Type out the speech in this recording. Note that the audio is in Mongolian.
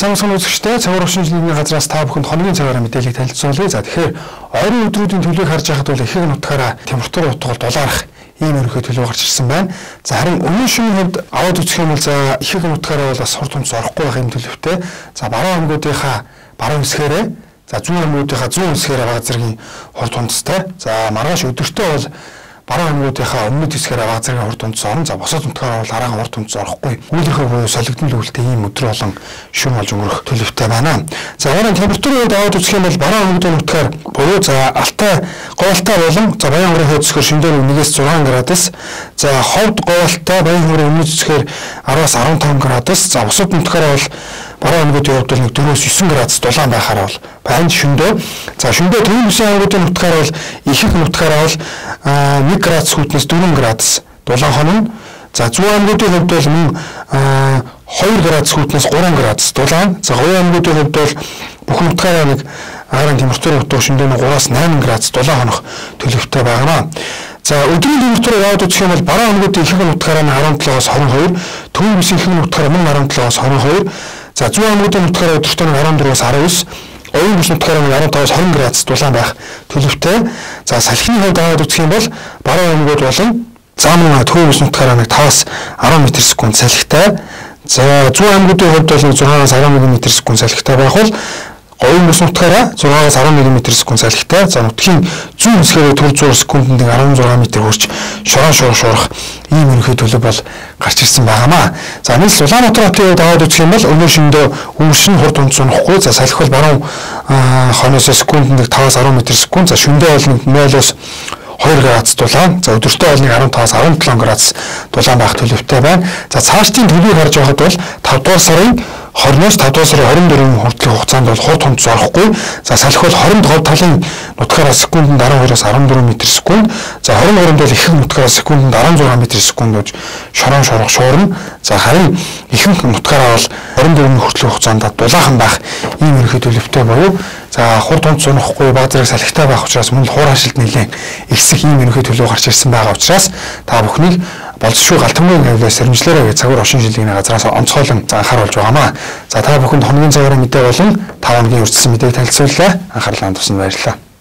Сайн үзэгчдээ цагаар өвчин жилийн газраас та бүхэнд хоногийн цагаараа мэдээлэл танилцуулъя. За тэгэхээр ойрын өдрүүдийн төлөвийг харж байхад бол ихэнх нутгаараа температур утгал дулаарах ийм өрхөд төлөв гарч ирсэн байна. За харин өмнө шөнийн хувьд аваад үзэх юм бол за ихэнх нутгаараа бол бас хурд тунц орохгүй байх юм төлөвтэй. За баруун аймагуудынхаа баруун хэсгээрээ за зүүн аймагуудынхаа зүүн хэсгээрээ бага зэргийн хурд тунцтай. За маргааш өдөртөө бол баруун аймагуудынхаа өмнөд хэсгээр бага зэргийн хурд тунц орно. За босоод нутгаар бол араахан хурд тунц орохгүй. Үүлэрхээ буюу солигдмол үүлтэй ийм өдөр болон шөнө болж өнгөрөх төлөвтэй байна. За харин температурын хувьд аваад үзэх юм бол баруун аймагуудын нутгаар буюу за Алтай, Говьалтай болон за Баянгарын хойцсгөр шөнөдөр 1-ээс 6 градус. За Ховд, Говьалтай, Баянгарын өмнөд хэсгээр 10-аас 15 градус. За босоод нутгаараа бол баруун аймагуудын хувьд бол 4-өөс 9 градус дулаан байхаар бол байна шөндөө. За шөндөө төвийн бүсийн аймагуудын нутгаар бол ихэнх нутгаараа бол 1 градус хүйтнээс 4 градус дулаан хонно. За зүүн аймагуудын хувьд бол мөн 2 градус хүйтнээс 3 градус дулаан. За говийн аймагуудын хувьд бол бүх нутгаараа нэг харин температурын утга шөндөө 3-аас 8 градус дулаан хонох төлөвтэй байна. За өдрийн температурыг аваад үзэх юм бол баруун аймагуудын ихэнх нутгаараа 17-оос 22, төвийн бүсийн ихэнх нутгаараа мөн 17-оос 22. За зүүн аймагуудын нутгаараа өдөртөө 14-өөс 19, оюун бүс нутгаараа 15-аас 20 градус дулаан байх төлөвтэй. За салхины хувьд аваад үзэх юм бол баруун аймагуд болон заамын төвийн бүс нутгаараа 5-аас 10 м/сек салхитай. За зүүн аймагуудын хувьд бол 6-аас 10 м/сек салхитай байх бол оюун бүс нутгаараа 6-аас 10 м/сек салхитай. За нутгийн зүүн хэсгээр төр зуур секундэд 16 м хүрч шорон шуурах ийм ерөнхий төлөв бол гарч ирсэн байнамаа. За нийс Улаанбаатар хотын хувьд аваад үзэх юм бол өнөө шөнөдөө өвчин хурд тунц унахгүй. За салхи бол баруун хойноос секундэд 5-аас 10 м/сек. За шөнөдөө бол 0-оос 2 градус дулаан. За өдөртөө бол 15-аас 17 градус дулаан байх төлөвтэй байна. За цаашдын төлөвийг харж байхад бол 5 дугаар сарын 20-оос 5 дугаар сарын 24-ний хүртэлх хугацаанд бол хурд тунц орохгүй. За салхи бол 25 талын нутгаараа секундэд 12-оос 14 м/сек. За 23-нд бол ихэнх нутгаараа секундэд 16 м/сек гэж шорон шуурах шуурна. За харин ихэнх нутгаараа бол 24-ний хүртэлх хугацаанд дулаахан байх ийм ерөнхий төлөвтэй буюу за хурд тунц унахгүй бага зэрэг салхитай байх учраас мөн хуур хашилт нэлээд ихсэх ийм ерөнхий төлөв гарч ирсэн байгаа учраас та бүхнийг болцшгүй галтамгийн хавлаас сэрэмжлээрээ цагаар ошин жилийн газраас онцгойлон анхааруулж байгаамаа. За та бүхэнд хоногийн цагаараа мэдээ болон 5 хоногийн үргэлжлсэн мэдээг танилцууллаа. Анхаарлаа хандуулсанд баярлалаа.